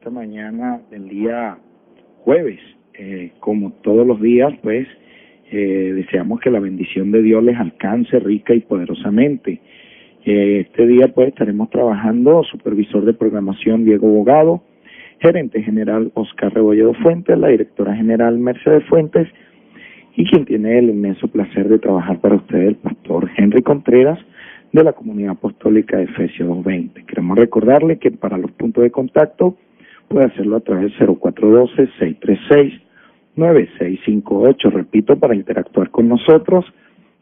esta mañana del día jueves. Como todos los días, pues, deseamos que la bendición de Dios les alcance rica y poderosamente. Este día, pues, estaremos trabajando supervisor de programación Diego Bogado, gerente general Oscar Rebolledo Fuentes, la directora general Mercedes Fuentes, y quien tiene el inmenso placer de trabajar para ustedes, el pastor Henry Contreras, de la Comunidad Apostólica de Efesios 2:20. Queremos recordarle que para los puntos de contacto puede hacerlo a través del 0412-636-9658. Repito, para interactuar con nosotros,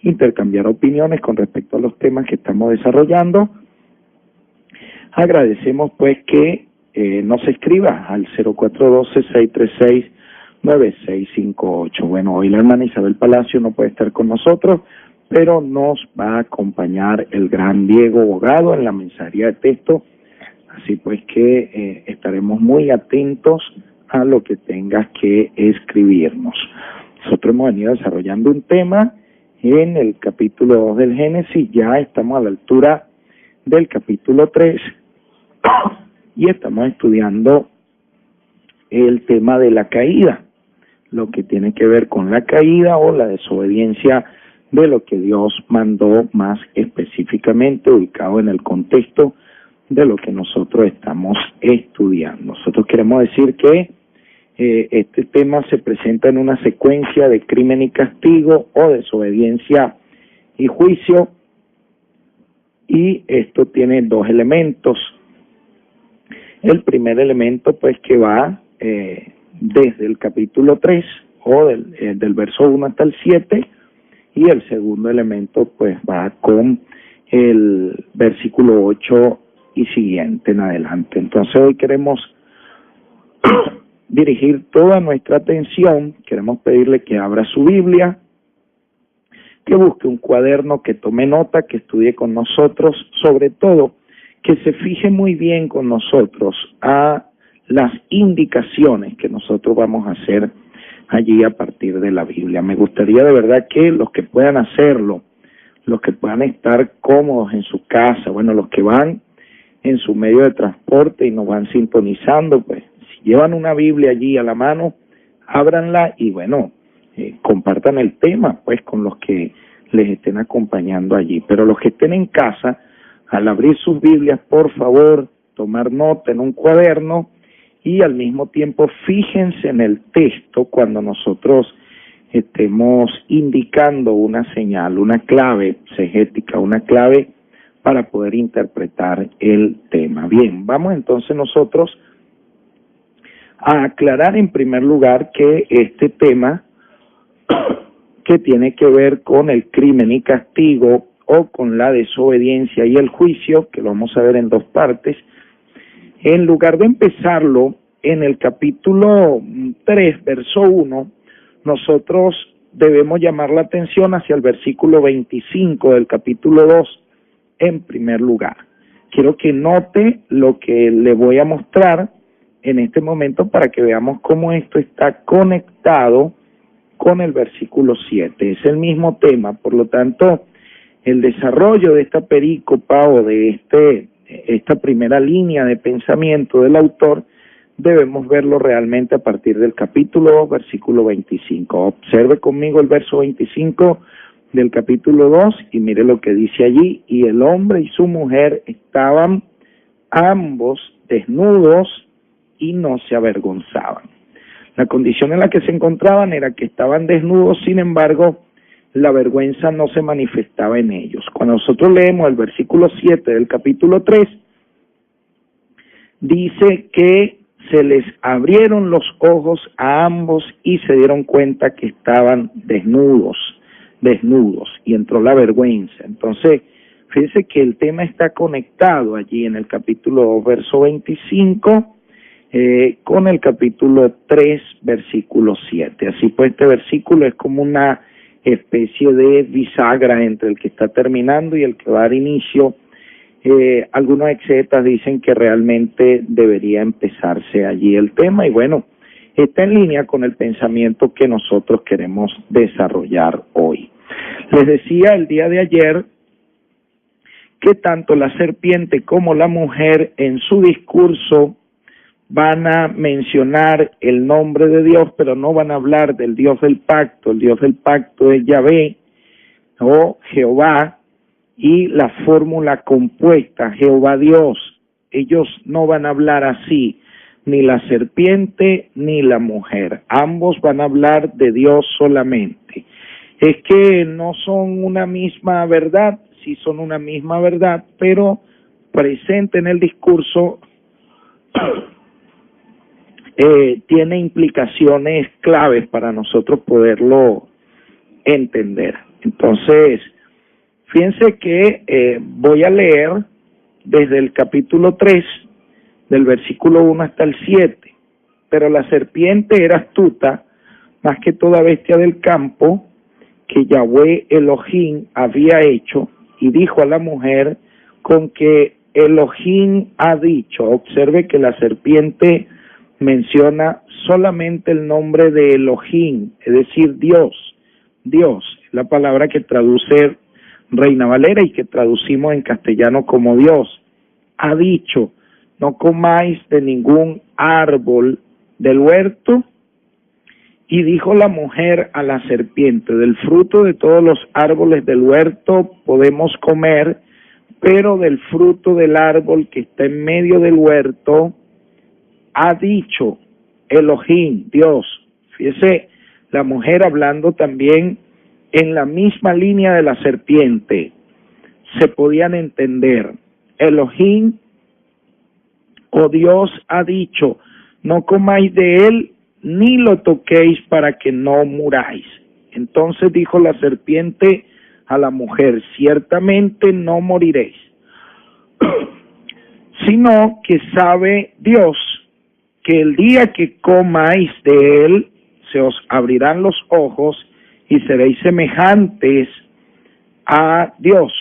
intercambiar opiniones con respecto a los temas que estamos desarrollando. Agradecemos pues que nos escriba al 0412-636-9658. Bueno, hoy la hermana Isabel Palacio no puede estar con nosotros, pero nos va a acompañar el gran Diego Bogado en la mensajería de texto. Así pues que estaremos muy atentos a lo que tengas que escribirnos. Nosotros hemos venido desarrollando un tema en el capítulo 2 del Génesis, ya estamos a la altura del capítulo 3 y estamos estudiando el tema de la caída, lo que tiene que ver con la caída o la desobediencia de lo que Dios mandó, más específicamente ubicado en el contexto de lo que nosotros estamos estudiando. Nosotros queremos decir que este tema se presenta en una secuencia de crimen y castigo o desobediencia y juicio, y esto tiene dos elementos. El primer elemento, pues, que va desde el capítulo 3 o del verso 1 hasta el 7, y el segundo elemento, pues, va con el versículo 8 y siguiente en adelante. Entonces hoy queremos dirigir toda nuestra atención, queremos pedirle que abra su Biblia, que busque un cuaderno, que tome nota, que estudie con nosotros, sobre todo que se fije muy bien con nosotros a las indicaciones que nosotros vamos a hacer allí a partir de la Biblia. Me gustaría de verdad que los que puedan hacerlo, los que puedan estar cómodos en su casa, bueno, los que van en su medio de transporte y nos van sintonizando, pues si llevan una Biblia allí a la mano, ábranla y bueno, compartan el tema pues con los que les estén acompañando allí. Pero los que estén en casa, al abrir sus Biblias, por favor, tomar nota en un cuaderno y al mismo tiempo fíjense en el texto cuando nosotros estemos indicando una señal, una clave exegética, una clave para poder interpretar el tema. Bien, vamos entonces nosotros a aclarar en primer lugar que este tema que tiene que ver con el crimen y castigo o con la desobediencia y el juicio, que lo vamos a ver en dos partes, en lugar de empezarlo en el capítulo 3, verso 1, nosotros debemos llamar la atención hacia el versículo 25 del capítulo 2, en primer lugar. Quiero que note lo que le voy a mostrar en este momento para que veamos cómo esto está conectado con el versículo 7. Es el mismo tema, por lo tanto, el desarrollo de esta perícopa o de esta primera línea de pensamiento del autor debemos verlo realmente a partir del capítulo 2, versículo 25. Observe conmigo el verso 25 del capítulo 2 y mire lo que dice allí: y el hombre y su mujer estaban ambos desnudos y no se avergonzaban. La condición en la que se encontraban era que estaban desnudos, sin embargo, la vergüenza no se manifestaba en ellos. Cuando nosotros leemos el versículo 7 del capítulo 3, dice que se les abrieron los ojos a ambos y se dieron cuenta que estaban desnudos, y entró la vergüenza. Entonces, fíjense que el tema está conectado allí en el capítulo 2, verso 25, con el capítulo 3, versículo 7. Así pues, este versículo es como una especie de bisagra entre el que está terminando y el que va a dar inicio. Algunos exegetas dicen que realmente debería empezarse allí el tema, y bueno, está en línea con el pensamiento que nosotros queremos desarrollar hoy. Les decía el día de ayer que tanto la serpiente como la mujer en su discurso van a mencionar el nombre de Dios, pero no van a hablar del Dios del pacto. El Dios del pacto es Yahvé o Jehová, y la fórmula compuesta, Jehová Dios. Ellos no van a hablar así, ni la serpiente ni la mujer. Ambos van a hablar de Dios solamente. Es que no son una misma verdad, sí son una misma verdad, pero presente en el discurso tiene implicaciones claves para nosotros poderlo entender. Entonces, fíjense que voy a leer desde el capítulo 3, del versículo 1 hasta el 7. Pero la serpiente era astuta, más que toda bestia del campo, que Yahweh Elohim había hecho, y dijo a la mujer, con que Elohim ha dicho. Observe que la serpiente menciona solamente el nombre de Elohim, es decir, Dios. Dios, es la palabra que traduce Reina Valera y que traducimos en castellano como Dios. Ha dicho, no comáis de ningún árbol del huerto. Y dijo la mujer a la serpiente, del fruto de todos los árboles del huerto podemos comer, pero del fruto del árbol que está en medio del huerto, ha dicho Elohim, Dios. Fíjese, la mujer hablando también en la misma línea de la serpiente, se podían entender. Elohim, o Dios, ha dicho, no comáis de él, ni lo toquéis para que no muráis. Entonces dijo la serpiente a la mujer, ciertamente no moriréis, sino que sabe Dios que el día que comáis de él, se os abrirán los ojos y seréis semejantes a Dios,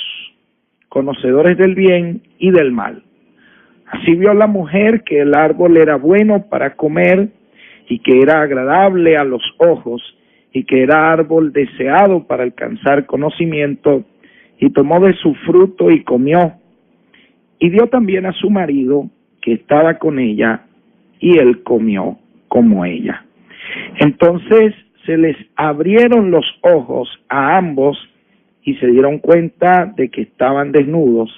conocedores del bien y del mal. Así vio la mujer que el árbol era bueno para comer y que era agradable a los ojos y que era árbol deseado para alcanzar conocimiento, y tomó de su fruto y comió, y dio también a su marido que estaba con ella, y él comió como ella. Entonces se les abrieron los ojos a ambos y se dieron cuenta de que estaban desnudos,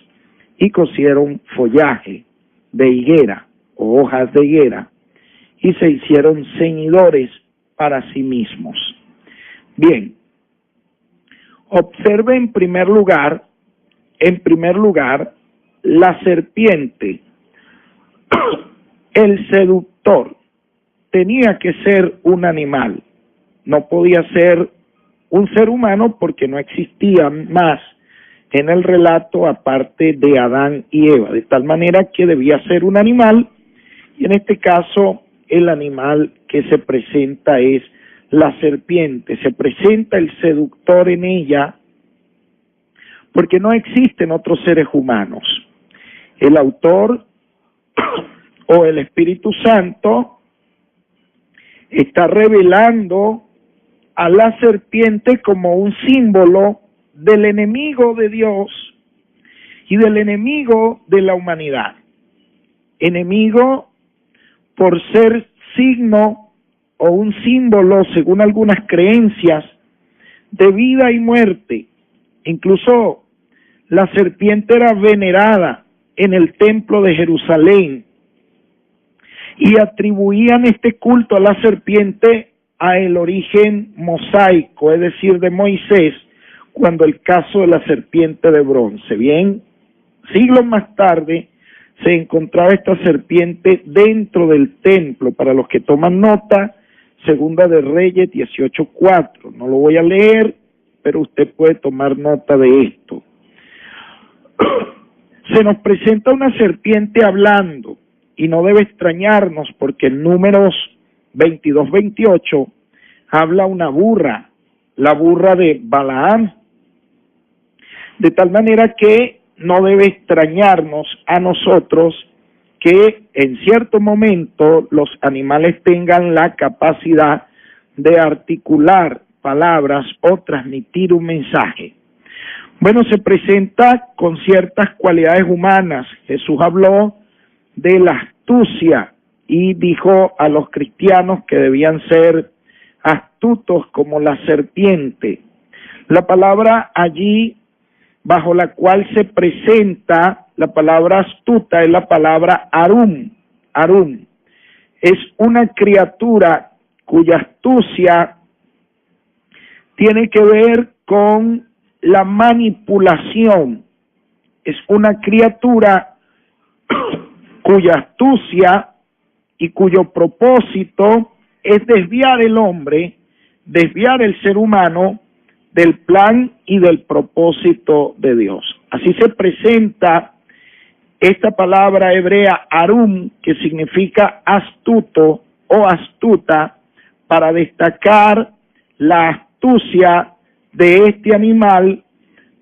y cosieron follaje de higuera o hojas de higuera, y se hicieron ceñidores para sí mismos. Bien, observe en primer lugar, la serpiente, el seductor, tenía que ser un animal, no podía ser un ser humano porque no existía más en el relato aparte de Adán y Eva, de tal manera que debía ser un animal, y en este caso el animal que se presenta es la serpiente. Se presenta el seductor en ella porque no existen otros seres humanos. El autor o el Espíritu Santo está revelando a la serpiente como un símbolo del enemigo de Dios y del enemigo de la humanidad. Enemigo por ser signo o un símbolo, según algunas creencias, de vida y muerte. Incluso la serpiente era venerada en el templo de Jerusalén y atribuían este culto a la serpiente a el origen mosaico, es decir, de Moisés, cuando el caso de la serpiente de bronce. Bien, siglos más tarde se encontraba esta serpiente dentro del templo. Para los que toman nota, Segunda de Reyes 18:4. No lo voy a leer, pero usted puede tomar nota de esto. Se nos presenta una serpiente hablando, y no debe extrañarnos porque en Números 22-28 habla una burra, la burra de Balaam, de tal manera que no debe extrañarnos a nosotros que en cierto momento los animales tengan la capacidad de articular palabras o transmitir un mensaje. Bueno, se presenta con ciertas cualidades humanas. Jesús habló de la astucia y dijo a los cristianos que debían ser astutos como la serpiente. La palabra allí bajo la cual se presenta la palabra astuta es la palabra arum. Arum es una criatura cuya astucia tiene que ver con la manipulación. Es una criatura cuya astucia y cuyo propósito es desviar el hombre, desviar el ser humano del plan y del propósito de Dios. Así se presenta esta palabra hebrea arum, que significa astuto o astuta, para destacar la astucia de este animal,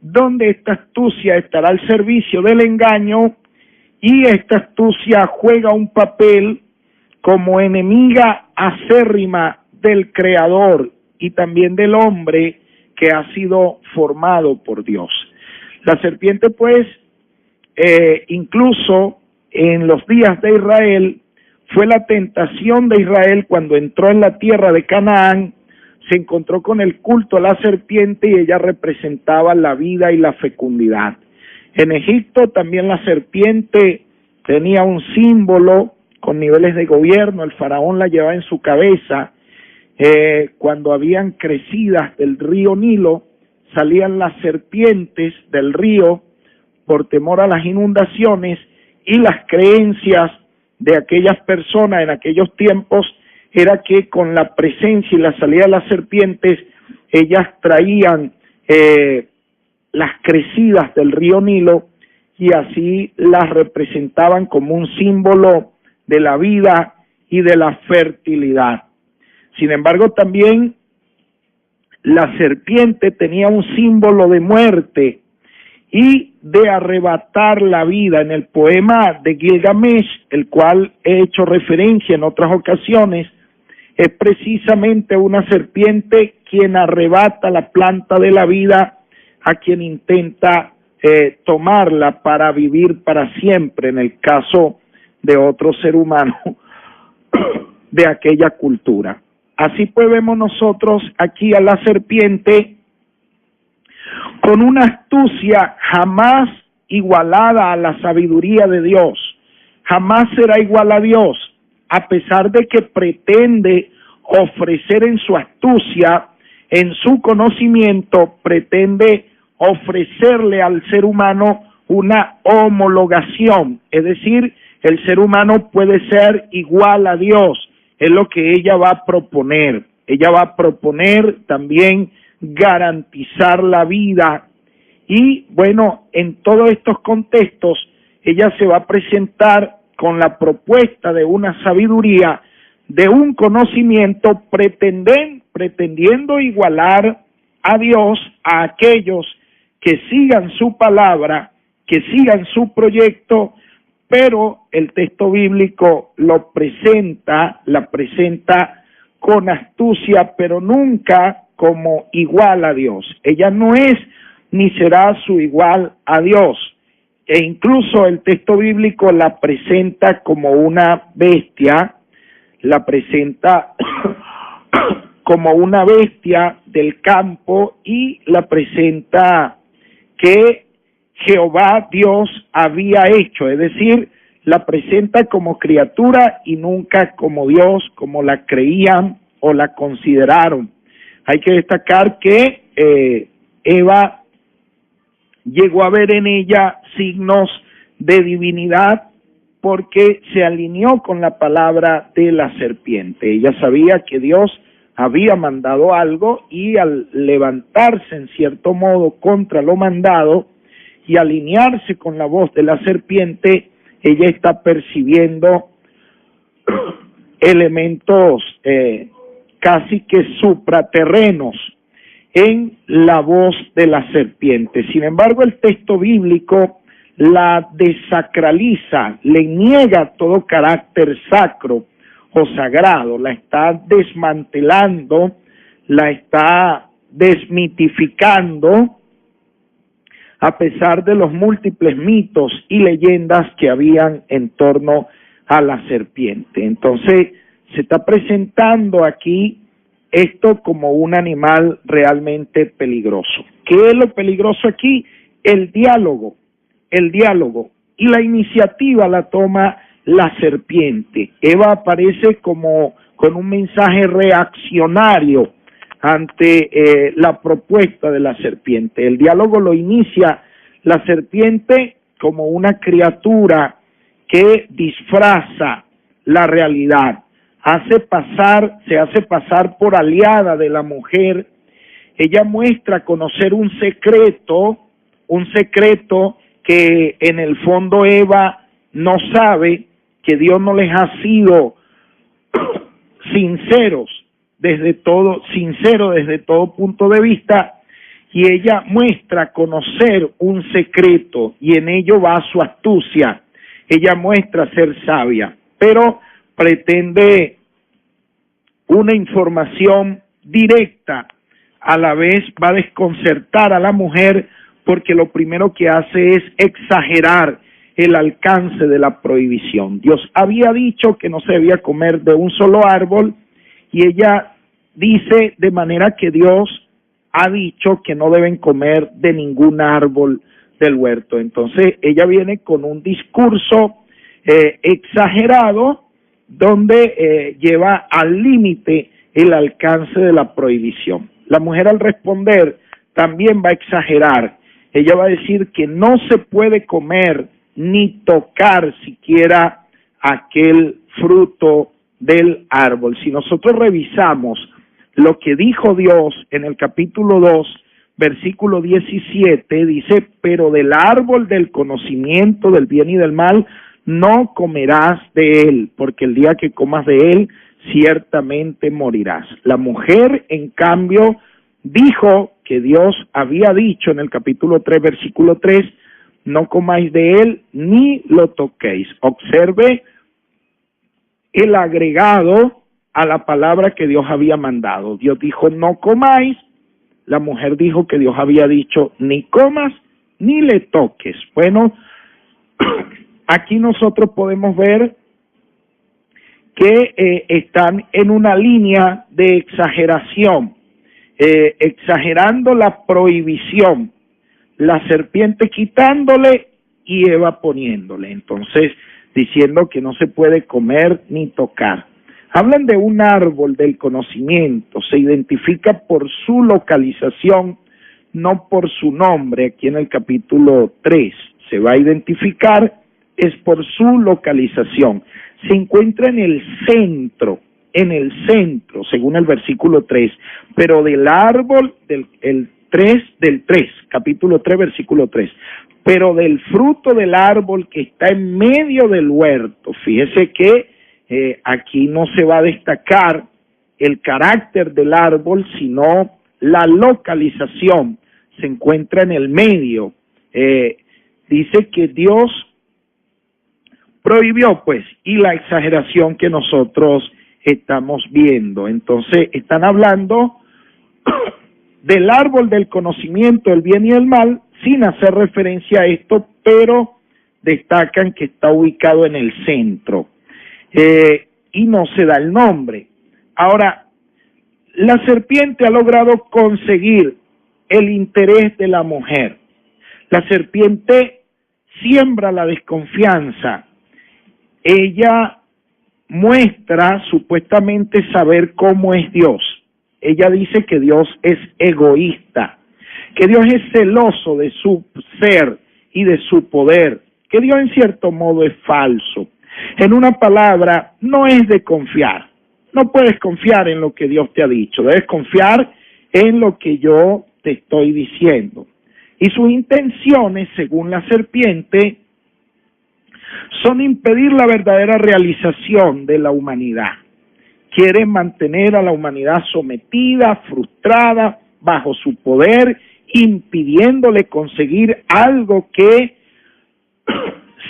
donde esta astucia estará al servicio del engaño, y esta astucia juega un papel como enemiga acérrima del Creador y también del hombre que ha sido formado por Dios. La serpiente, pues, incluso en los días de Israel, fue la tentación de Israel cuando entró en la tierra de Canaán. Se encontró con el culto a la serpiente y ella representaba la vida y la fecundidad. En Egipto también la serpiente tenía un símbolo con niveles de gobierno. El faraón la llevaba en su cabeza. Cuando habían crecidas del río Nilo, salían las serpientes del río por temor a las inundaciones, y las creencias de aquellas personas en aquellos tiempos era que con la presencia y la salida de las serpientes, ellas traían las crecidas del río Nilo, y así las representaban como un símbolo de la vida y de la fertilidad. Sin embargo, también la serpiente tenía un símbolo de muerte y de arrebatar la vida. En el poema de Gilgamesh, el cual he hecho referencia en otras ocasiones, es precisamente una serpiente quien arrebata la planta de la vida a quien intenta tomarla para vivir para siempre, en el caso de otro ser humano de aquella cultura. Así pues vemos nosotros aquí a la serpiente con una astucia jamás igualada a la sabiduría de Dios. Jamás será igual a Dios, a pesar de que pretende ofrecer en su astucia, en su conocimiento, pretende ofrecerle al ser humano una homologación, es decir, el ser humano puede ser igual a Dios, es lo que ella va a proponer. Ella va a proponer también garantizar la vida, y bueno, en todos estos contextos ella se va a presentar con la propuesta de una sabiduría, de un conocimiento, pretendiendo igualar a Dios, a aquellos que sigan su palabra, que sigan su proyecto, pero el texto bíblico la presenta con astucia, pero nunca como igual a Dios. Ella no es ni será su igual a Dios, e incluso el texto bíblico la presenta como una bestia, la presenta como una bestia del campo, y la presenta que Jehová Dios había hecho, es decir, la presenta como criatura y nunca como Dios, como la creían o la consideraron. Hay que destacar que Eva llegó a ver en ella signos de divinidad porque se alineó con la palabra de la serpiente. Ella sabía que Dios había mandado algo, y al levantarse en cierto modo contra lo mandado y alinearse con la voz de la serpiente, ella está percibiendo elementos casi que supraterrenos en la voz de la serpiente. Sin embargo, el texto bíblico la desacraliza, le niega todo carácter sacro o sagrado, la está desmantelando, la está desmitificando, a pesar de los múltiples mitos y leyendas que habían en torno a la serpiente. Entonces, se está presentando aquí esto como un animal realmente peligroso. ¿Qué es lo peligroso aquí? El diálogo. Y la iniciativa la toma la serpiente. Eva aparece como con un mensaje reaccionario ante la propuesta de la serpiente. El diálogo lo inicia la serpiente como una criatura que disfraza la realidad, se hace pasar por aliada de la mujer. Ella muestra conocer un secreto que en el fondo Eva no sabe, que Dios no les ha sido sincero desde todo punto de vista, y ella muestra conocer un secreto, y en ello va su astucia. Ella muestra ser sabia, pero pretende una información directa, a la vez va a desconcertar a la mujer, porque lo primero que hace es exagerar el alcance de la prohibición. Dios había dicho que no se debía comer de un solo árbol, y ella dice de manera que Dios ha dicho que no deben comer de ningún árbol del huerto. Entonces ella viene con un discurso exagerado, donde lleva al límite el alcance de la prohibición. La mujer, al responder, también va a exagerar. Ella va a decir que no se puede comer ni tocar siquiera aquel fruto del árbol. Si nosotros revisamos lo que dijo Dios en el capítulo 2, versículo 17, dice: pero del árbol del conocimiento del bien y del mal no comerás de él, porque el día que comas de él ciertamente morirás. La mujer, en cambio, dijo que Dios había dicho en el capítulo 3, versículo 3, no comáis de él ni lo toquéis. Observe el agregado a la palabra que Dios había mandado. Dios dijo no comáis, la mujer dijo que Dios había dicho ni comas ni le toques. Bueno, aquí nosotros podemos ver que están en una línea de exageración, exagerando la prohibición, la serpiente quitándole y Eva poniéndole, entonces diciendo que no se puede comer ni tocar. Hablan de un árbol del conocimiento, se identifica por su localización, no por su nombre. Aquí en el capítulo 3 se va a identificar, es por su localización. Se encuentra en el centro, según el versículo 3, pero del árbol del 3, capítulo 3, versículo 3, pero del fruto del árbol que está en medio del huerto. Fíjese que aquí no se va a destacar el carácter del árbol, sino la localización. Se encuentra en el medio. Dice que Dios prohibió, pues, y la exageración que nosotros estamos viendo. Entonces, están hablando del árbol del conocimiento del bien y el mal, sin hacer referencia a esto, pero destacan que está ubicado en el centro. Y no se da el nombre. Ahora, la serpiente ha logrado conseguir el interés de la mujer. La serpiente siembra la desconfianza. Ella muestra supuestamente saber cómo es Dios. Ella dice que Dios es egoísta, que Dios es celoso de su ser y de su poder, que Dios en cierto modo es falso. En una palabra, no es de confiar. No puedes confiar en lo que Dios te ha dicho, debes confiar en lo que yo te estoy diciendo. Y sus intenciones, según la serpiente, son impedir la verdadera realización de la humanidad. Quieren mantener a la humanidad sometida, frustrada, bajo su poder, impidiéndole conseguir algo que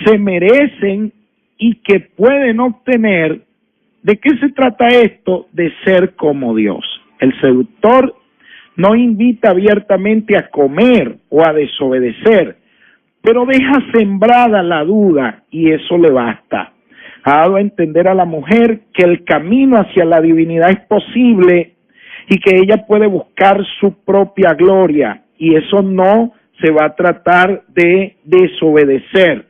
se merecen y que pueden obtener. ¿De qué se trata esto? De ser como Dios. El seductor no invita abiertamente a comer o a desobedecer, pero deja sembrada la duda y eso le basta. ha dado a entender a la mujer que el camino hacia la divinidad es posible y que ella puede buscar su propia gloria, y eso no se va a tratar de desobedecer.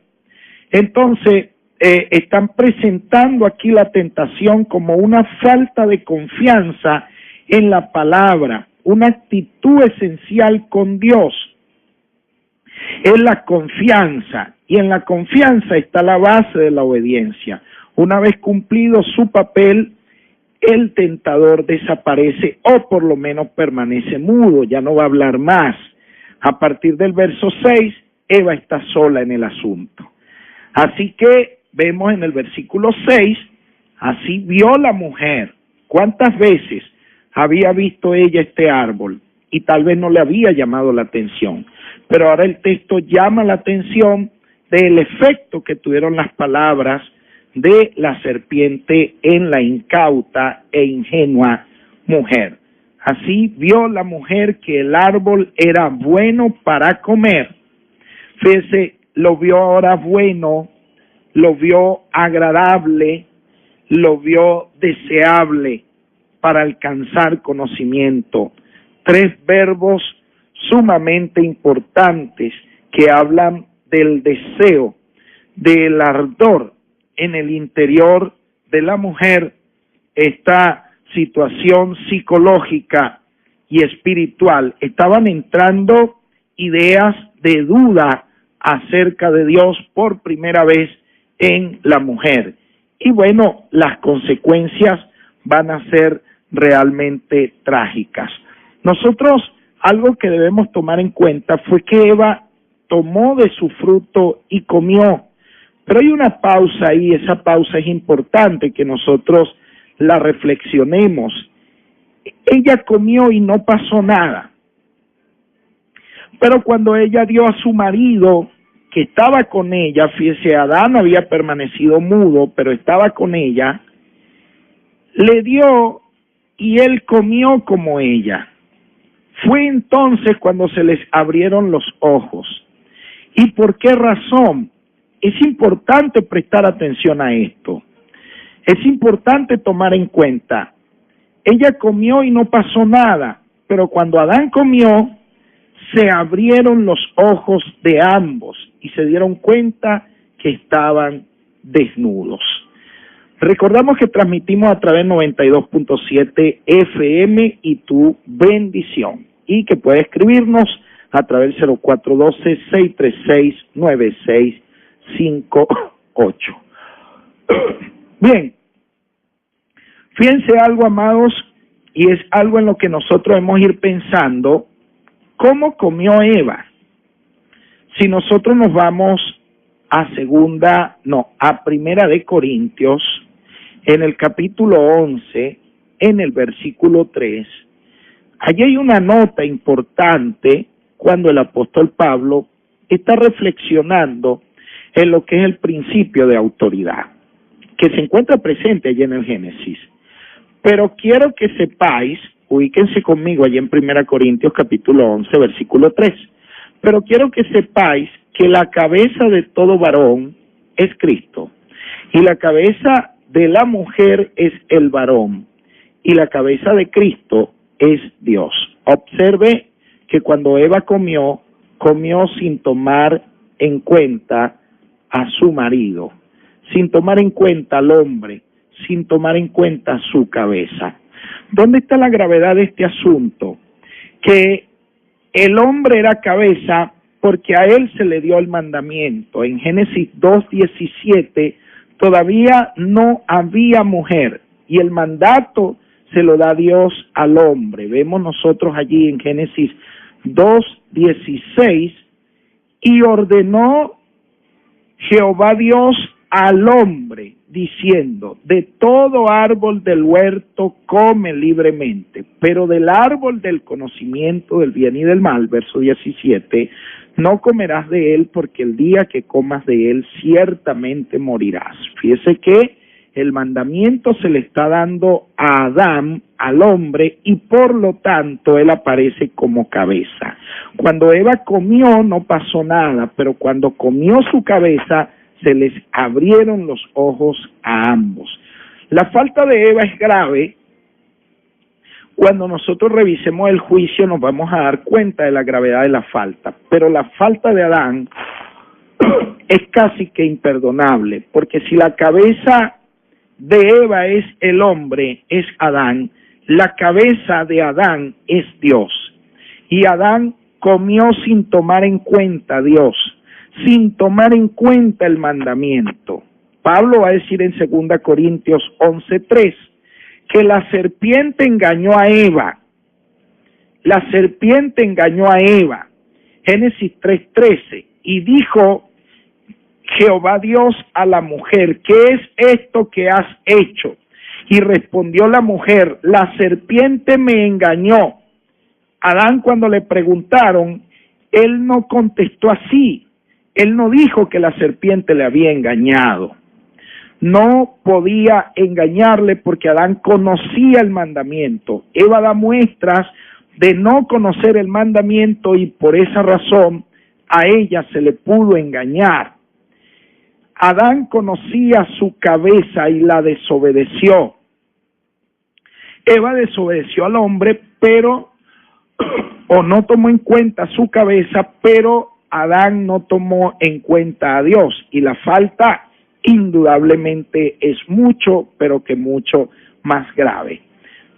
Entonces, están presentando aquí la tentación como una falta de confianza en la palabra, una actitud esencial con Dios. Es la confianza, y en la confianza está la base de la obediencia. Una vez cumplido su papel, el tentador desaparece o por lo menos permanece mudo, ya no va a hablar más. A partir del verso 6, Eva está sola en el asunto. Así que vemos en el versículo 6, así vio la mujer. ¿Cuántas veces había visto ella este árbol? Y tal vez no le había llamado la atención. Pero ahora el texto llama la atención del efecto que tuvieron las palabras de la serpiente en la incauta e ingenua mujer. Así vio la mujer que el árbol era bueno para comer. Fíjese, lo vio ahora bueno, lo vio agradable, lo vio deseable para alcanzar conocimiento. 3 verbos sumamente importantes que hablan del deseo, del ardor en el interior de la mujer, esta situación psicológica y espiritual. Estaban entrando ideas de duda acerca de Dios por primera vez en la mujer. Y bueno, las consecuencias van a ser realmente trágicas. Nosotros, algo que debemos tomar en cuenta fue que Eva tomó de su fruto y comió. Pero hay una pausa ahí, esa pausa es importante que nosotros la reflexionemos. Ella comió y no pasó nada. Pero cuando ella dio a su marido, que estaba con ella, fíjese, Adán había permanecido mudo, pero estaba con ella, le dio y él comió como ella. Fue entonces cuando se les abrieron los ojos. ¿Y por qué razón? Es importante prestar atención a esto. Es importante tomar en cuenta. Ella comió y no pasó nada, pero cuando Adán comió, se abrieron los ojos de ambos y se dieron cuenta que estaban desnudos. Recordamos que transmitimos a través de 92.7 FM y tu bendición, y que puede escribirnos a través del 0412-636-9658. Bien, fíjense algo, amados, y es algo en lo que nosotros hemos ir pensando. ¿Cómo comió Eva? Si nosotros nos vamos a Primera de Corintios, en el capítulo 11, en el versículo 3, allí hay una nota importante cuando el apóstol Pablo está reflexionando en lo que es el principio de autoridad, que se encuentra presente allí en el Génesis. Pero quiero que sepáis, ubíquense conmigo allí en 1 Corintios capítulo 11, versículo 3. Pero quiero que sepáis que la cabeza de todo varón es Cristo, y la cabeza de la mujer es el varón, y la cabeza de Cristo es Dios. Observe que cuando Eva comió sin tomar en cuenta a su marido, sin tomar en cuenta al hombre, sin tomar en cuenta su cabeza. ¿Dónde está la gravedad de este asunto? Que el hombre era cabeza porque a él se le dio el mandamiento. En Génesis 2:17 todavía no había mujer y el mandato se lo da Dios al hombre. Vemos nosotros allí en Génesis 2:16, y ordenó Jehová Dios al hombre, diciendo, de todo árbol del huerto come libremente, pero del árbol del conocimiento del bien y del mal, verso 17, no comerás de él, porque el día que comas de él ciertamente morirás. Fíjese que el mandamiento se le está dando a Adán, al hombre, y por lo tanto él aparece como cabeza. Cuando Eva comió no pasó nada, pero cuando comió su cabeza se les abrieron los ojos a ambos. La falta de Eva es grave. Cuando nosotros revisemos el juicio nos vamos a dar cuenta de la gravedad de la falta, pero la falta de Adán es casi que imperdonable, porque si la cabeza de Eva es el hombre, es Adán, la cabeza de Adán es Dios. Y Adán comió sin tomar en cuenta a Dios, sin tomar en cuenta el mandamiento. Pablo va a decir en 2 Corintios 11:3 que la serpiente engañó a Eva. La serpiente engañó a Eva. Génesis 3:13. Y dijo Jehová Dios a la mujer, ¿qué es esto que has hecho? Y respondió la mujer, la serpiente me engañó. Adán, cuando le preguntaron, él no contestó así. Él no dijo que la serpiente le había engañado. No podía engañarle porque Adán conocía el mandamiento. Eva da muestras de no conocer el mandamiento y por esa razón a ella se le pudo engañar. Adán conocía su cabeza y la desobedeció. Eva desobedeció al hombre, pero o no tomó en cuenta su cabeza, pero Adán no tomó en cuenta a Dios. Y la falta indudablemente es mucho, pero que mucho más grave.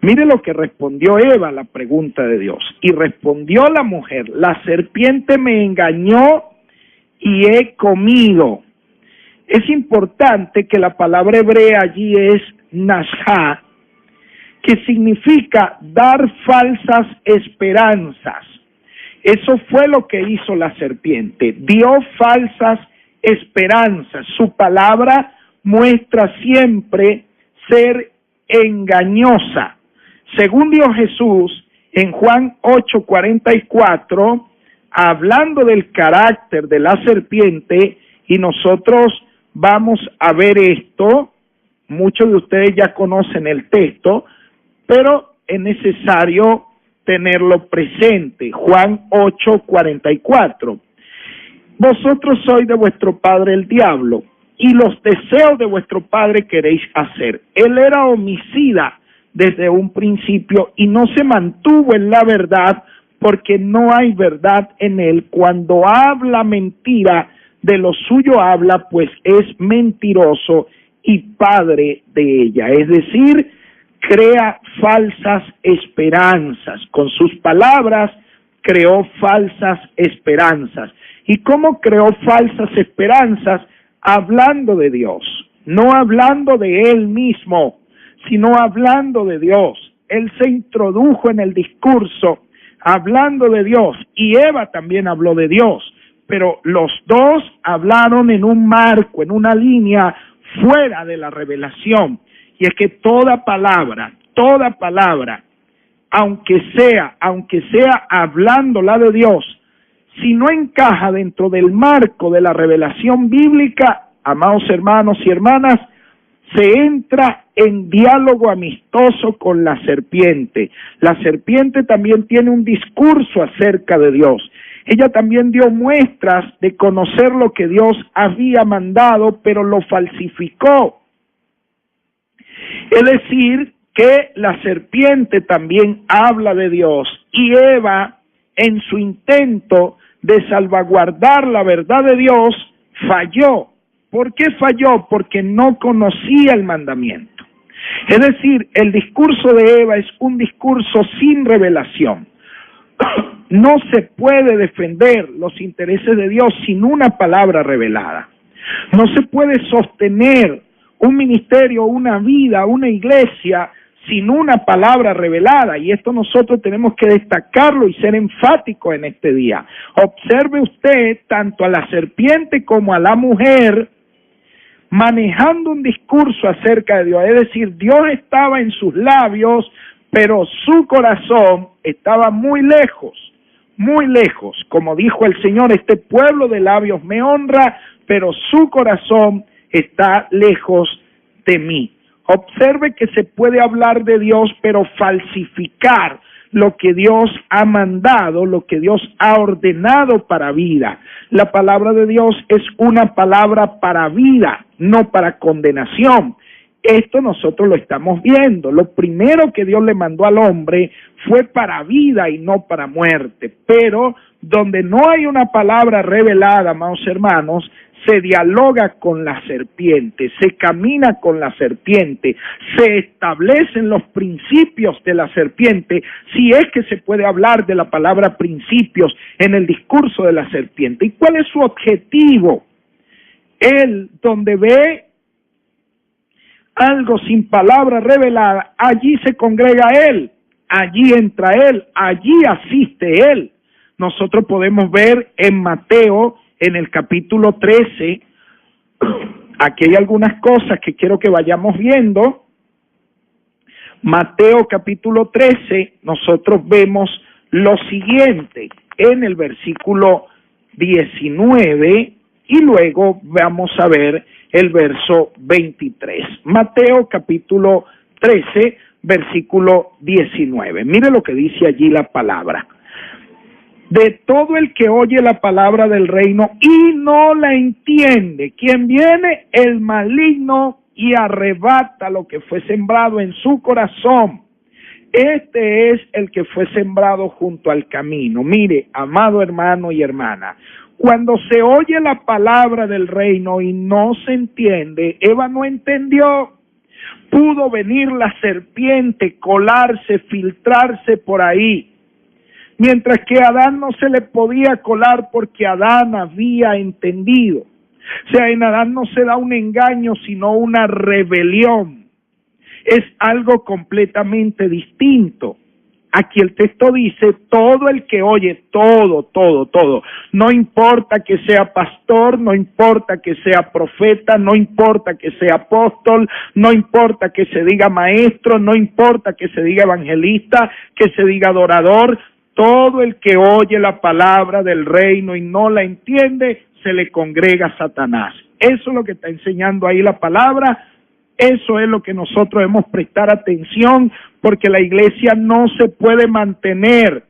Mire lo que respondió Eva a la pregunta de Dios. Y respondió la mujer, la serpiente me engañó y he comido. Es importante que la palabra hebrea allí es nashá, que significa dar falsas esperanzas. Eso fue lo que hizo la serpiente, dio falsas esperanzas. Su palabra muestra siempre ser engañosa. Según dijo Jesús en Juan 8:44, hablando del carácter de la serpiente, y nosotros vamos a ver esto, muchos de ustedes ya conocen el texto, pero es necesario tenerlo presente. Juan 8:44. Vosotros sois de vuestro padre el diablo, y los deseos de vuestro padre queréis hacer. Él era homicida desde un principio y no se mantuvo en la verdad, porque no hay verdad en él. Cuando habla mentira, de lo suyo habla, pues es mentiroso y padre de ella. Es decir, crea falsas esperanzas. Con sus palabras creó falsas esperanzas. ¿Y cómo creó falsas esperanzas? Hablando de Dios, no hablando de él mismo, sino hablando de Dios. Él se introdujo en el discurso hablando de Dios, y Eva también habló de Dios, pero los dos hablaron en un marco, en una línea fuera de la revelación. Y es que toda palabra, aunque sea hablándola de Dios, si no encaja dentro del marco de la revelación bíblica, amados hermanos y hermanas, se entra en diálogo amistoso con la serpiente. La serpiente también tiene un discurso acerca de Dios. Ella también dio muestras de conocer lo que Dios había mandado, pero lo falsificó. Es decir, que la serpiente también habla de Dios, y Eva, en su intento de salvaguardar la verdad de Dios, falló. ¿Por qué falló? Porque no conocía el mandamiento. Es decir, el discurso de Eva es un discurso sin revelación. No se puede defender los intereses de Dios sin una palabra revelada. No se puede sostener un ministerio, una vida, una iglesia sin una palabra revelada, y esto nosotros tenemos que destacarlo y ser enfáticos en este día. Observe usted tanto a la serpiente como a la mujer manejando un discurso acerca de Dios, es decir, Dios estaba en sus labios, pero su corazón estaba muy lejos, como dijo el Señor, este pueblo de labios me honra, pero su corazón está lejos de mí. Observe que se puede hablar de Dios, pero falsificar lo que Dios ha mandado, lo que Dios ha ordenado para vida. La palabra de Dios es una palabra para vida, no para condenación. Esto nosotros lo estamos viendo. Lo primero que Dios le mandó al hombre fue para vida y no para muerte. Pero donde no hay una palabra revelada, amados hermanos, se dialoga con la serpiente, se camina con la serpiente, se establecen los principios de la serpiente, si es que se puede hablar de la palabra principios en el discurso de la serpiente. ¿Y cuál es su objetivo? Él, donde ve algo sin palabra revelada, allí se congrega él, allí entra él, allí asiste él. Nosotros podemos ver en Mateo, en el capítulo 13, aquí hay algunas cosas que quiero que vayamos viendo. Mateo capítulo 13, nosotros vemos lo siguiente en el versículo 19 y luego vamos a ver el verso 23. Mateo capítulo 13, versículo 19. Mire lo que dice allí la palabra. De todo el que oye la palabra del reino y no la entiende, ¿quién viene? El maligno, y arrebata lo que fue sembrado en su corazón. Este es el que fue sembrado junto al camino. Mire, amado hermano y hermana, cuando se oye la palabra del reino y no se entiende, Eva no entendió. Pudo venir la serpiente, colarse, filtrarse por ahí. Mientras que a Adán no se le podía colar porque Adán había entendido. O sea, en Adán no se da un engaño, sino una rebelión. Es algo completamente distinto. Aquí el texto dice, todo el que oye, todo. No importa que sea pastor, no importa que sea profeta, no importa que sea apóstol, no importa que se diga maestro, no importa que se diga evangelista, que se diga adorador. Todo el que oye la palabra del reino y no la entiende, se le congrega a Satanás. Eso es lo que está enseñando ahí la palabra. Eso es lo que nosotros debemos prestar atención, porque la iglesia no se puede mantener,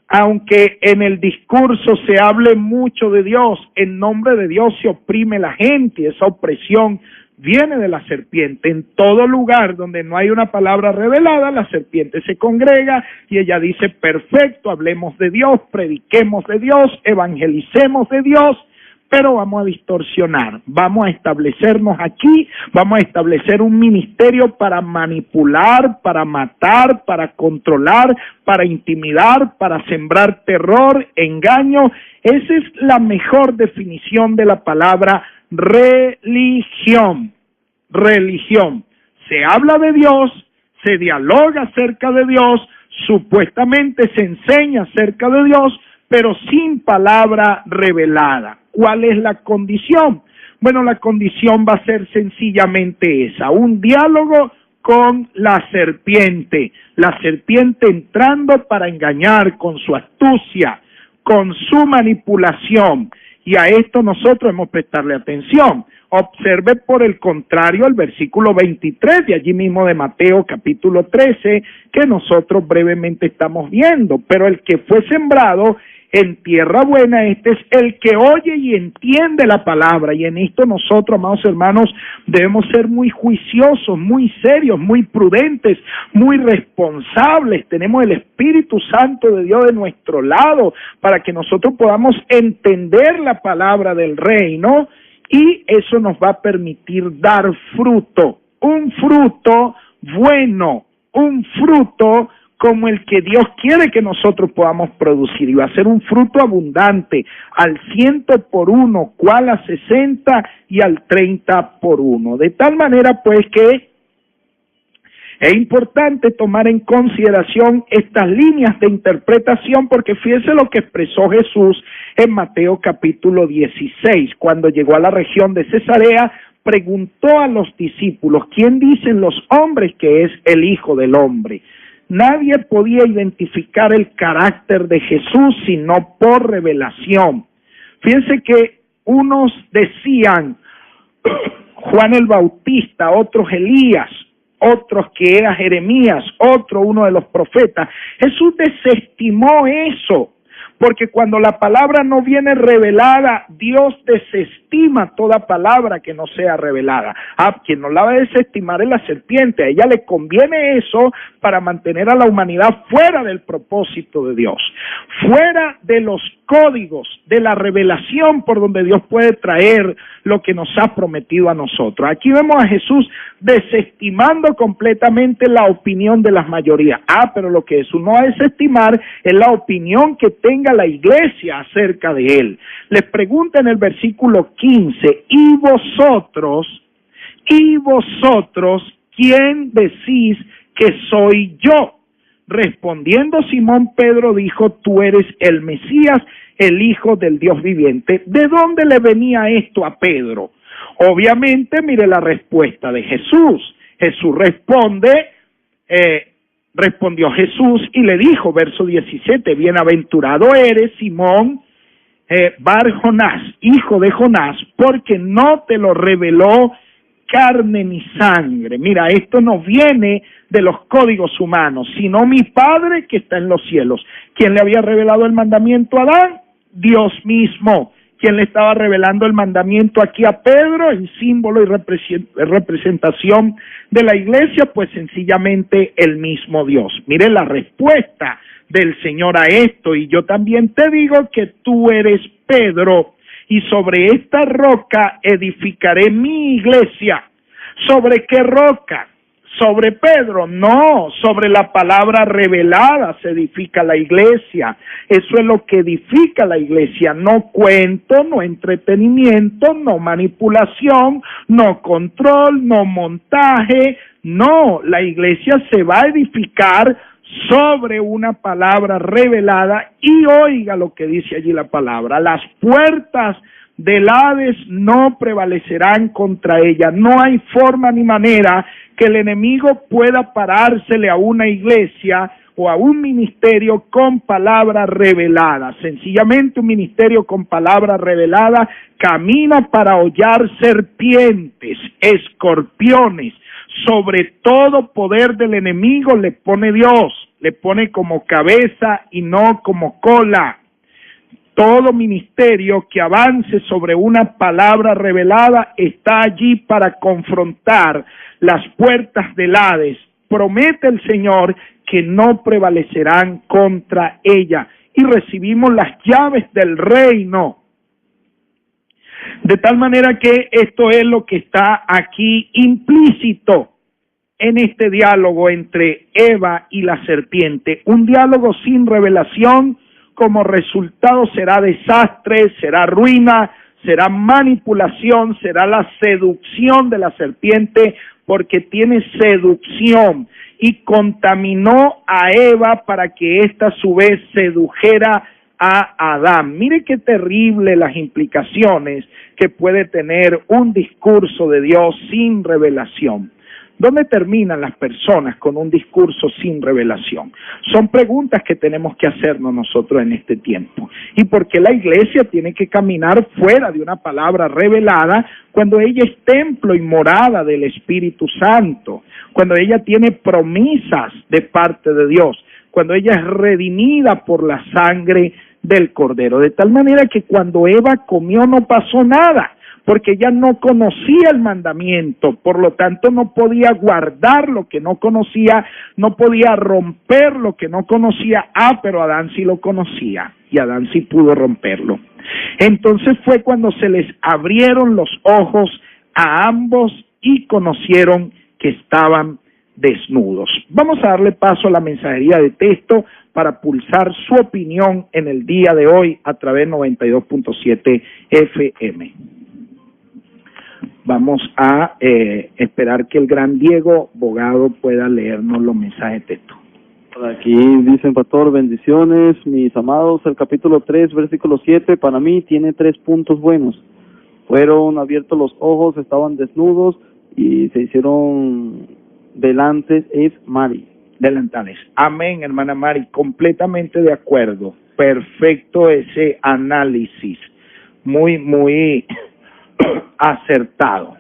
aunque en el discurso se hable mucho de Dios, en nombre de Dios se oprime la gente, y esa opresión viene de la serpiente. En todo lugar donde no hay una palabra revelada, la serpiente se congrega y ella dice, perfecto, hablemos de Dios, prediquemos de Dios, evangelicemos de Dios, pero vamos a distorsionar, vamos a establecernos aquí, vamos a establecer un ministerio para manipular, para matar, para controlar, para intimidar, para sembrar terror, engaño. Esa es la mejor definición de la palabra religión. Religión. Se habla de Dios, se dialoga acerca de Dios, supuestamente se enseña acerca de Dios, pero sin palabra revelada. ¿Cuál es la condición? Bueno, la condición va a ser sencillamente esa, un diálogo con la serpiente entrando para engañar con su astucia, con su manipulación, y a esto nosotros debemos prestarle atención. Observe por el contrario el versículo 23 de allí mismo de Mateo capítulo 13, que nosotros brevemente estamos viendo. Pero el que fue sembrado en tierra buena, este es el que oye y entiende la palabra. Y en esto nosotros, amados hermanos, debemos ser muy juiciosos, muy serios, muy prudentes, muy responsables. Tenemos el Espíritu Santo de Dios de nuestro lado para que nosotros podamos entender la palabra del reino, y eso nos va a permitir dar fruto, un fruto bueno, un fruto como el que Dios quiere que nosotros podamos producir, y va a ser un fruto abundante, al 100 por 1, cual a 60 y al 30 por 1. De tal manera pues que es importante tomar en consideración estas líneas de interpretación, porque fíjese lo que expresó Jesús en Mateo capítulo 16, cuando llegó a la región de Cesarea, preguntó a los discípulos, ¿quién dicen los hombres que es el Hijo del Hombre? Nadie podía identificar el carácter de Jesús sino por revelación. Fíjense que unos decían Juan el Bautista, otros Elías, otros que era Jeremías, uno de los profetas. Jesús desestimó eso, porque cuando la palabra no viene revelada, Dios desestima toda palabra que no sea revelada. Quien no la va a desestimar es la serpiente. A ella le conviene eso para mantener a la humanidad fuera del propósito de Dios, fuera de los códigos de la revelación por donde Dios puede traer lo que nos ha prometido a nosotros. Aquí vemos a Jesús desestimando completamente la opinión de las mayorías. Pero lo que Jesús no va a desestimar es la opinión que tenga la iglesia acerca de él. Les pregunta en el versículo 15, ¿y vosotros quién decís que soy yo? Respondiendo Simón Pedro dijo, tú eres el Mesías, el Hijo del Dios viviente. ¿De dónde le venía esto a Pedro? Obviamente, mire la respuesta de Jesús. Jesús respondió Jesús y le dijo, verso 17, bienaventurado eres, Simón Bar Jonás, hijo de Jonás, porque no te lo reveló carne ni sangre. Mira, esto no viene de los códigos humanos, sino mi Padre que está en los cielos. ¿Quién le había revelado el mandamiento a Adán? Dios mismo. ¿Quién le estaba revelando el mandamiento aquí a Pedro en símbolo y representación de la iglesia? Pues sencillamente el mismo Dios. Mire la respuesta del Señor a esto, y yo también te digo que tú eres Pedro, y sobre esta roca edificaré mi iglesia. ¿Sobre qué roca? ¿Sobre Pedro? No, sobre la palabra revelada se edifica la iglesia. Eso es lo que edifica la iglesia, no cuento, no entretenimiento, no manipulación, no control, no montaje. No, la iglesia se va a edificar sobre una palabra revelada, y oiga lo que dice allí la palabra: las puertas del Hades no prevalecerán contra ella. No hay forma ni manera que el enemigo pueda parársele a una iglesia o a un ministerio con palabra revelada. Sencillamente un ministerio con palabra revelada camina para hollar serpientes, escorpiones. Sobre todo poder del enemigo le pone Dios, le pone como cabeza y no como cola. Todo ministerio que avance sobre una palabra revelada está allí para confrontar las puertas del Hades. Promete el Señor que no prevalecerán contra ella, y recibimos las llaves del reino. De tal manera que esto es lo que está aquí implícito en este diálogo entre Eva y la serpiente. Un diálogo sin revelación, como resultado será desastre, será ruina, será manipulación, será la seducción de la serpiente, porque tiene seducción y contaminó a Eva para que ésta a su vez sedujera a Adán. Mire qué terrible las implicaciones que puede tener un discurso de Dios sin revelación. ¿Dónde terminan las personas con un discurso sin revelación? Son preguntas que tenemos que hacernos nosotros en este tiempo. ¿Y por qué la iglesia tiene que caminar fuera de una palabra revelada cuando ella es templo y morada del Espíritu Santo? Cuando ella tiene promesas de parte de Dios, cuando ella es redimida por la sangre del Cordero. De tal manera que cuando Eva comió no pasó nada, porque ella no conocía el mandamiento, por lo tanto no podía guardar lo que no conocía, no podía romper lo que no conocía. Pero Adán sí lo conocía, y Adán sí pudo romperlo. Entonces fue cuando se les abrieron los ojos a ambos y conocieron que estaban desnudos. Vamos a darle paso a la mensajería de texto para pulsar su opinión en el día de hoy a través de 92.7 FM. Vamos a esperar que el gran Diego Bogado pueda leernos los mensajes de texto. Por aquí dicen, pastor, bendiciones, mis amados. El capítulo 3, versículo 7, para mí tiene 3 puntos buenos. Fueron abiertos los ojos, estaban desnudos y se hicieron delantales, delantales. Amén, hermana Mari, completamente de acuerdo. Perfecto ese análisis. Muy acertado.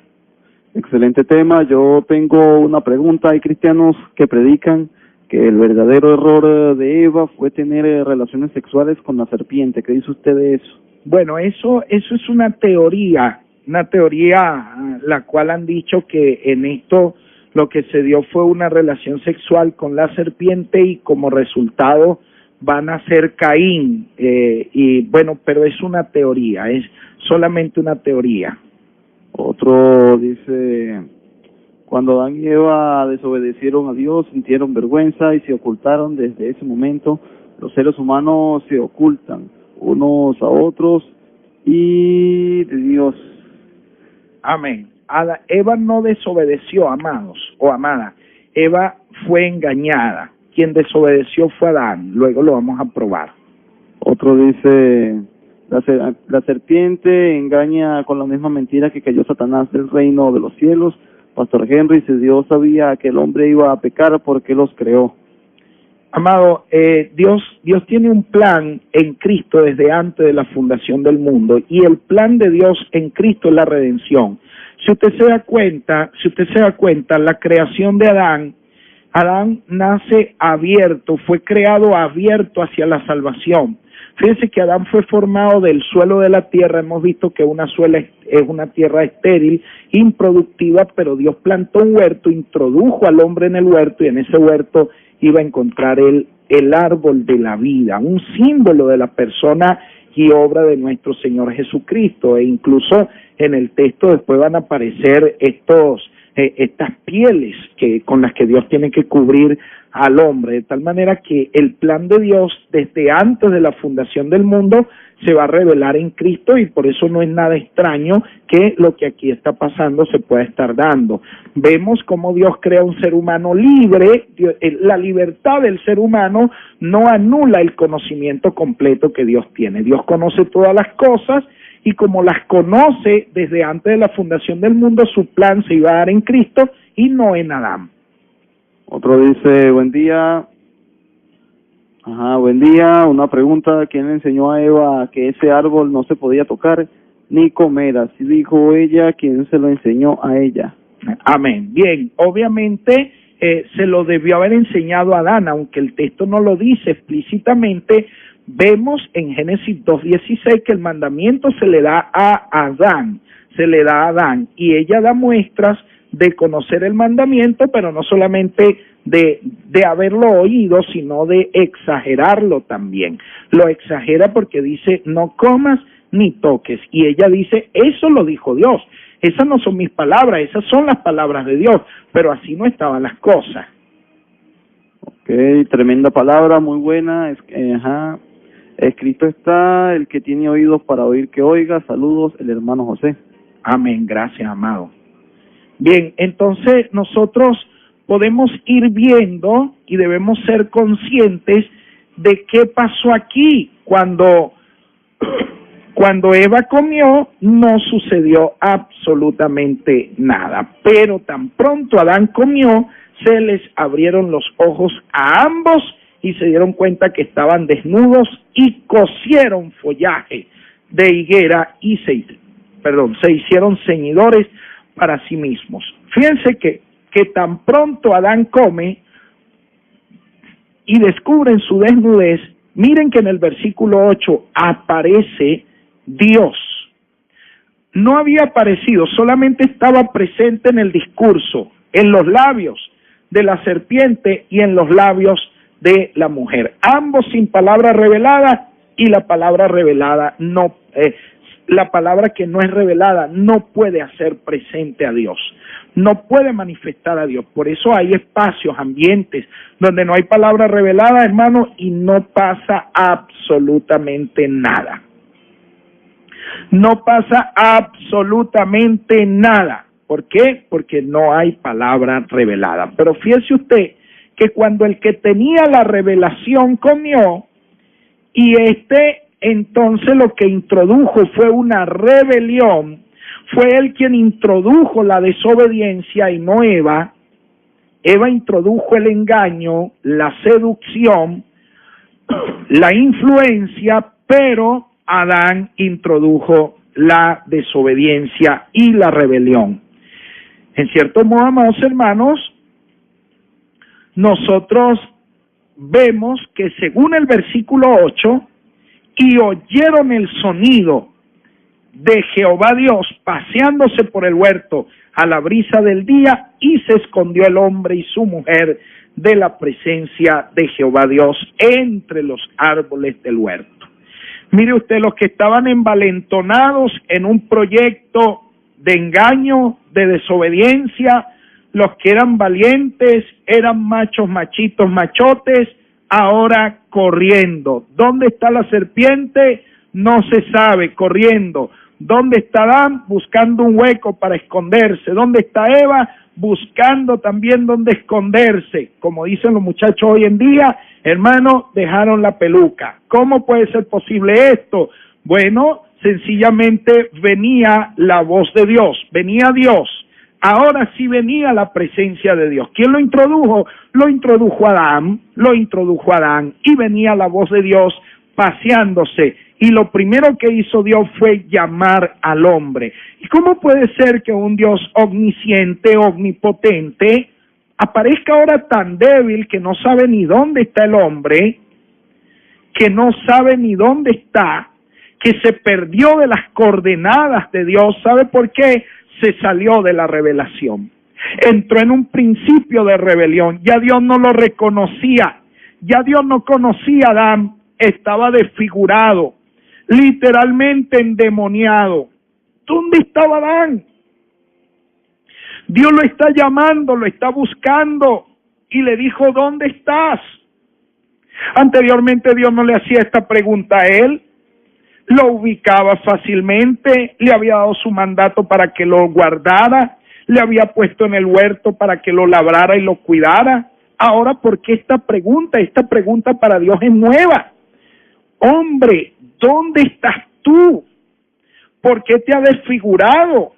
Excelente tema. Yo tengo una pregunta. Hay cristianos que predican que el verdadero error de Eva fue tener relaciones sexuales con la serpiente. ¿Qué dice usted de eso? Bueno, eso es una teoría la cual han dicho que en esto lo que se dio fue una relación sexual con la serpiente y como resultado van a ser Caín. Y bueno, pero es una teoría, es solamente una teoría. Otro dice, cuando Adán y Eva desobedecieron a Dios, sintieron vergüenza y se ocultaron. Desde ese momento los seres humanos se ocultan unos a otros y de Dios. Amén. Eva no desobedeció, amados o amada. Eva fue engañada. Quien desobedeció fue Adán. Luego lo vamos a probar. Otro dice, la serpiente engaña con la misma mentira que cayó Satanás del reino de los cielos. Pastor Henry, si Dios sabía que el hombre iba a pecar, ¿por qué los creó? Amado, Dios tiene un plan en Cristo desde antes de la fundación del mundo, y el plan de Dios en Cristo es la redención. Si usted se da cuenta, la creación de Adán nace abierto, fue creado abierto hacia la salvación. Fíjense que Adán fue formado del suelo de la tierra. Hemos visto que es una tierra estéril, improductiva, pero Dios plantó un huerto, introdujo al hombre en el huerto, y en ese huerto iba a encontrar el árbol de la vida, un símbolo de la persona y obra de nuestro Señor Jesucristo. E incluso en el texto después van a aparecer estas pieles con las que Dios tiene que cubrir al hombre, de tal manera que el plan de Dios desde antes de la fundación del mundo se va a revelar en Cristo, y por eso no es nada extraño que lo que aquí está pasando se pueda estar dando. Vemos cómo Dios crea un ser humano libre. La libertad del ser humano no anula el conocimiento completo que Dios tiene. Dios conoce todas las cosas, y como las conoce desde antes de la fundación del mundo, su plan se iba a dar en Cristo y no en Adán. Otro dice, buen día. Buen día. Una pregunta, ¿quién le enseñó a Eva que ese árbol no se podía tocar ni comer? Así dijo ella, ¿quién se lo enseñó a ella? Amén. Bien, obviamente se lo debió haber enseñado a Adán, aunque el texto no lo dice explícitamente. Vemos en Génesis 2:16 que el mandamiento se le da a Adán, y ella da muestras de conocer el mandamiento, pero no solamente de haberlo oído, sino de exagerarlo también. Lo exagera porque dice, no comas ni toques, y ella dice, eso lo dijo Dios. Esas no son mis palabras, esas son las palabras de Dios, pero así no estaban las cosas. Ok, tremenda palabra, muy buena. Escrito está, el que tiene oídos para oír que oiga. Saludos, el hermano José. Amén, gracias, amado. Bien, entonces nosotros podemos ir viendo y debemos ser conscientes de qué pasó aquí. Cuando Eva comió, no sucedió absolutamente nada, pero tan pronto Adán comió, se les abrieron los ojos a ambos y se dieron cuenta que estaban desnudos, y cosieron follaje de higuera y se hicieron ceñidores para sí mismos. Fíjense que tan pronto Adán come y descubren su desnudez, miren que en el versículo 8 aparece Dios. No había aparecido, solamente estaba presente en el discurso, en los labios de la serpiente y en los labios de la mujer, ambos sin palabra revelada, y la palabra revelada la palabra que no es revelada no puede hacer presente a Dios, no puede manifestar a Dios. Por eso hay espacios, ambientes donde no hay palabra revelada, hermano, y no pasa absolutamente nada. No pasa absolutamente nada. ¿Por qué? Porque no hay palabra revelada. Pero fíjese usted que cuando el que tenía la revelación comió, y entonces lo que introdujo fue una rebelión, fue él quien introdujo la desobediencia y no Eva. Eva introdujo el engaño, la seducción, la influencia, pero Adán introdujo la desobediencia y la rebelión. En cierto modo, amados hermanos, nosotros vemos que según el versículo 8, y oyeron el sonido de Jehová Dios paseándose por el huerto a la brisa del día, y se escondió el hombre y su mujer de la presencia de Jehová Dios entre los árboles del huerto. Mire usted, los que estaban envalentonados en un proyecto de engaño, de desobediencia, los que eran valientes, eran machos, machitos, machotes, ahora corriendo. ¿Dónde está la serpiente? No se sabe, corriendo. ¿Dónde está Adán? Buscando un hueco para esconderse. ¿Dónde está Eva? Buscando también dónde esconderse. Como dicen los muchachos hoy en día, hermano, dejaron la peluca. ¿Cómo puede ser posible esto? Bueno, sencillamente venía la voz de Dios, venía Dios. Ahora sí venía la presencia de Dios. ¿Quién lo introdujo? Lo introdujo Adán, y venía la voz de Dios paseándose. Y lo primero que hizo Dios fue llamar al hombre. ¿Y cómo puede ser que un Dios omnisciente, omnipotente, aparezca ahora tan débil que no sabe ni dónde está el hombre, que no sabe ni dónde está, que se perdió de las coordenadas de Dios? ¿Sabe por qué? Se salió de la revelación. Entró en un principio de rebelión. Ya Dios no lo reconocía. Ya Dios no conocía a Adán. Estaba desfigurado, literalmente endemoniado. ¿Dónde estaba Adán? Dios lo está llamando, lo está buscando y le dijo, ¿dónde estás? Anteriormente Dios no le hacía esta pregunta a él, lo ubicaba fácilmente, le había dado su mandato para que lo guardara, le había puesto en el huerto para que lo labrara y lo cuidara. Ahora, ¿por qué esta pregunta? Esta pregunta para Dios es nueva. Hombre, ¿dónde estás tú? ¿Por qué te ha desfigurado?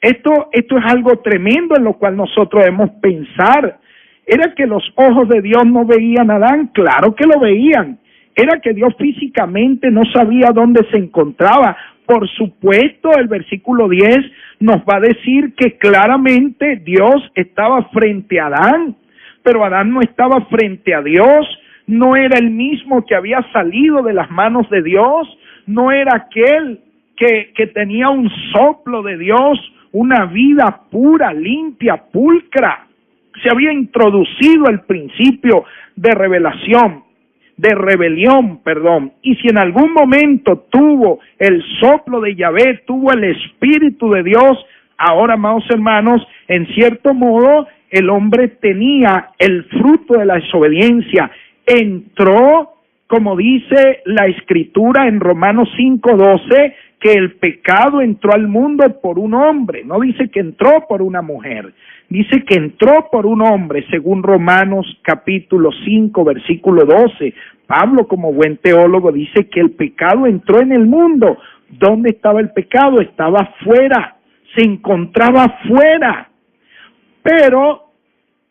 Esto es algo tremendo en lo cual nosotros debemos pensar. ¿Era que los ojos de Dios no veían a Adán? Claro que lo veían. ¿Era que Dios físicamente no sabía dónde se encontraba? Por supuesto, el versículo 10 nos va a decir que claramente Dios estaba frente a Adán, pero Adán no estaba frente a Dios. No era el mismo que había salido de las manos de Dios, no era aquel que tenía un soplo de Dios, una vida pura, limpia, pulcra. Se había introducido el principio de rebelión, y si en algún momento tuvo el soplo de Yahvé, tuvo el Espíritu de Dios, ahora, amados hermanos, en cierto modo, el hombre tenía el fruto de la desobediencia. Entró, como dice la Escritura en Romanos 5:12, que el pecado entró al mundo por un hombre. No dice que entró por una mujer, dice que entró por un hombre, según Romanos capítulo 5, versículo 12. Pablo, como buen teólogo, dice que el pecado entró en el mundo. ¿Dónde estaba el pecado? Estaba fuera, se encontraba fuera. Pero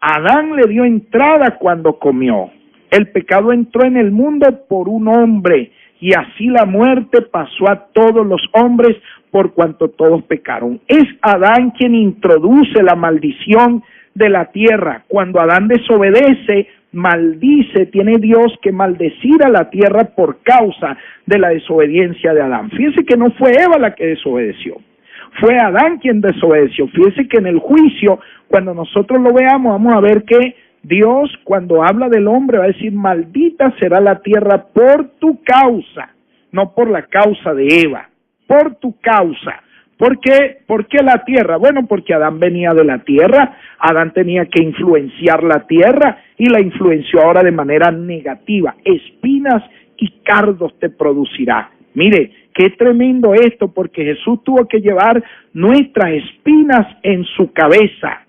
Adán le dio entrada cuando comió. El pecado entró en el mundo por un hombre, y así la muerte pasó a todos los hombres por cuanto todos pecaron. Es Adán quien introduce la maldición de la tierra. Cuando Adán desobedece, maldice, tiene Dios que maldecir a la tierra por causa de la desobediencia de Adán. Fíjese que no fue Eva la que desobedeció, fue Adán quien desobedeció. Fíjese que en el juicio, cuando nosotros lo veamos, vamos a ver que Dios, cuando habla del hombre, va a decir, maldita será la tierra por tu causa, no por la causa de Eva, por tu causa. ¿Por qué? ¿Por qué la tierra? Bueno, porque Adán venía de la tierra, Adán tenía que influenciar la tierra y la influenció ahora de manera negativa. Espinas y cardos te producirá. Mire, qué tremendo esto, porque Jesús tuvo que llevar nuestras espinas en su cabeza,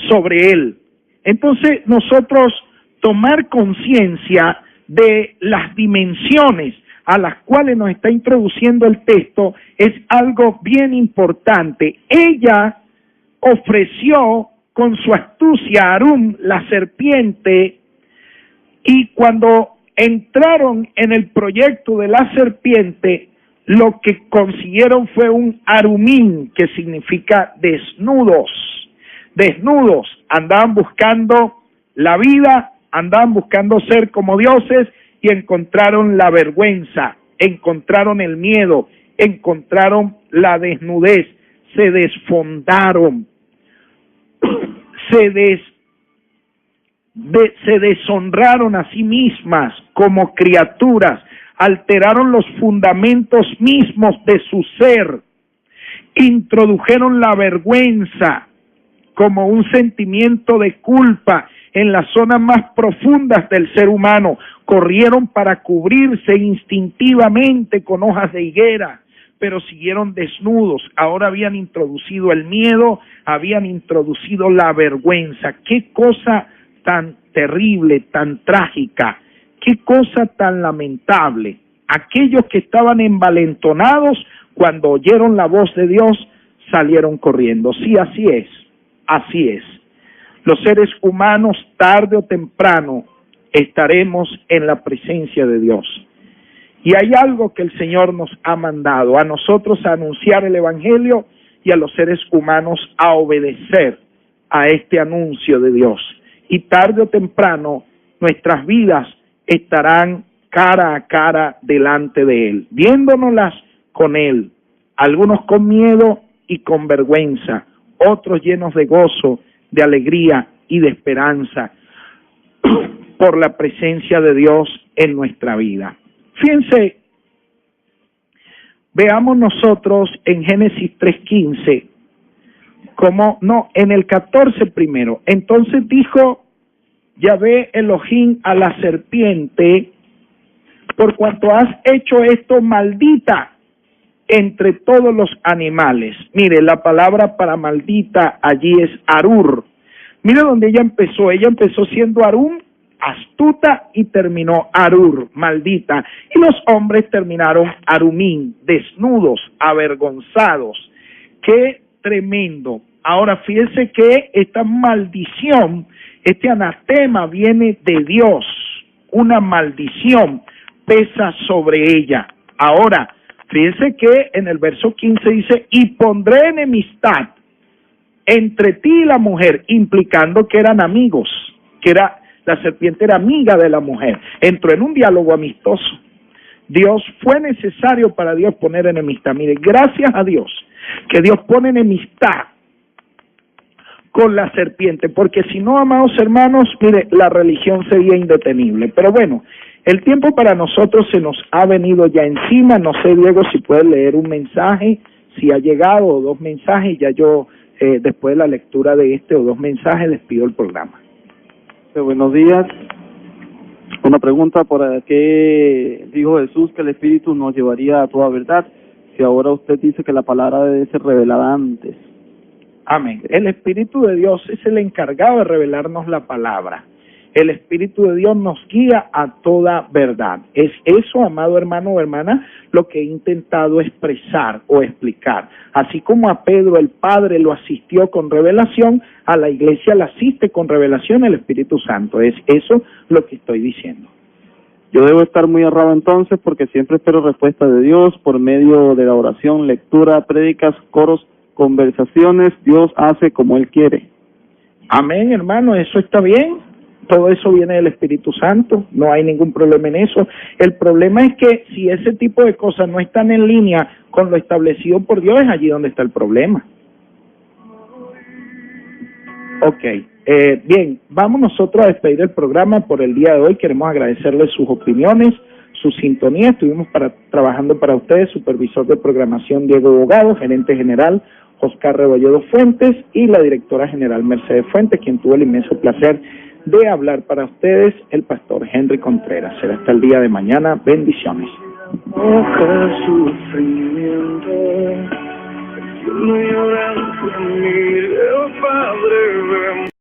sobre él. Entonces nosotros tomar conciencia de las dimensiones a las cuales nos está introduciendo el texto es algo bien importante. Ella ofreció con su astucia a Arum la serpiente, y cuando entraron en el proyecto de la serpiente, lo que consiguieron fue un arumín, que significa desnudos. Desnudos, andaban buscando la vida, andaban buscando ser como dioses y encontraron la vergüenza, encontraron el miedo, encontraron la desnudez, se desfondaron, se deshonraron a sí mismas como criaturas, alteraron los fundamentos mismos de su ser, introdujeron la vergüenza como un sentimiento de culpa en las zonas más profundas del ser humano, corrieron para cubrirse instintivamente con hojas de higuera, pero siguieron desnudos. Ahora habían introducido el miedo, habían introducido la vergüenza. ¡Qué cosa tan terrible, tan trágica! ¡Qué cosa tan lamentable! Aquellos que estaban envalentonados, cuando oyeron la voz de Dios, salieron corriendo. Sí, así es, así es. Los seres humanos, tarde o temprano, estaremos en la presencia de Dios. Y hay algo que el Señor nos ha mandado, a nosotros a anunciar el Evangelio y a los seres humanos a obedecer a este anuncio de Dios. Y tarde o temprano, nuestras vidas estarán cara a cara delante de Él, viéndonoslas con Él, algunos con miedo y con vergüenza, otros llenos de gozo, de alegría y de esperanza por la presencia de Dios en nuestra vida. Fíjense, veamos nosotros en Génesis 3:15, en el 14 primero. Entonces dijo Yahvé Elohim a la serpiente: por cuanto has hecho esto, maldita entre todos los animales. Mire, la palabra para maldita allí es arur. Mire donde ella empezó siendo arum, astuta, y terminó arur, maldita. Y los hombres terminaron arumín, desnudos, avergonzados. ¡Qué tremendo! Ahora fíjense que esta maldición, este anatema viene de Dios. Una maldición pesa sobre ella. Ahora, fíjense que en el verso 15 dice: y pondré enemistad entre ti y la mujer, implicando que eran amigos, la serpiente era amiga de la mujer. Entró en un diálogo amistoso. Fue necesario para Dios poner enemistad. Mire, gracias a Dios que Dios pone enemistad con la serpiente, porque si no, amados hermanos, mire, la religión sería indetenible. Pero bueno, el tiempo para nosotros se nos ha venido ya encima. No sé, Diego, si puedes leer un mensaje, si ha llegado, o dos mensajes. Ya yo, después de la lectura de este o dos mensajes, despido el programa. Buenos días. Una pregunta: ¿por qué dijo Jesús que el Espíritu nos llevaría a toda verdad, si ahora usted dice que la palabra debe ser revelada antes? Amén. El Espíritu de Dios es el encargado de revelarnos la palabra. El Espíritu de Dios nos guía a toda verdad. Es eso, amado hermano o hermana, lo que he intentado expresar o explicar. Así como a Pedro el Padre lo asistió con revelación, a la Iglesia la asiste con revelación el Espíritu Santo. Es eso lo que estoy diciendo. Yo debo estar muy honrado entonces, porque siempre espero respuesta de Dios por medio de la oración, lectura, prédicas, coros, conversaciones. Dios hace como Él quiere. Amén, hermano, eso está bien. Todo eso viene del Espíritu Santo, no hay ningún problema en eso. El problema es que si ese tipo de cosas no están en línea con lo establecido por Dios, es allí donde está el problema. Ok, bien, vamos nosotros a despedir el programa por el día de hoy. Queremos agradecerles sus opiniones, su sintonía. Estuvimos trabajando para ustedes, supervisor de programación Diego Bogado, gerente general Oscar Rebolledo Fuentes y la directora general Mercedes Fuentes, quien tuvo el inmenso placer de hablar para ustedes, el pastor Henry Contreras. Será hasta el día de mañana. Bendiciones.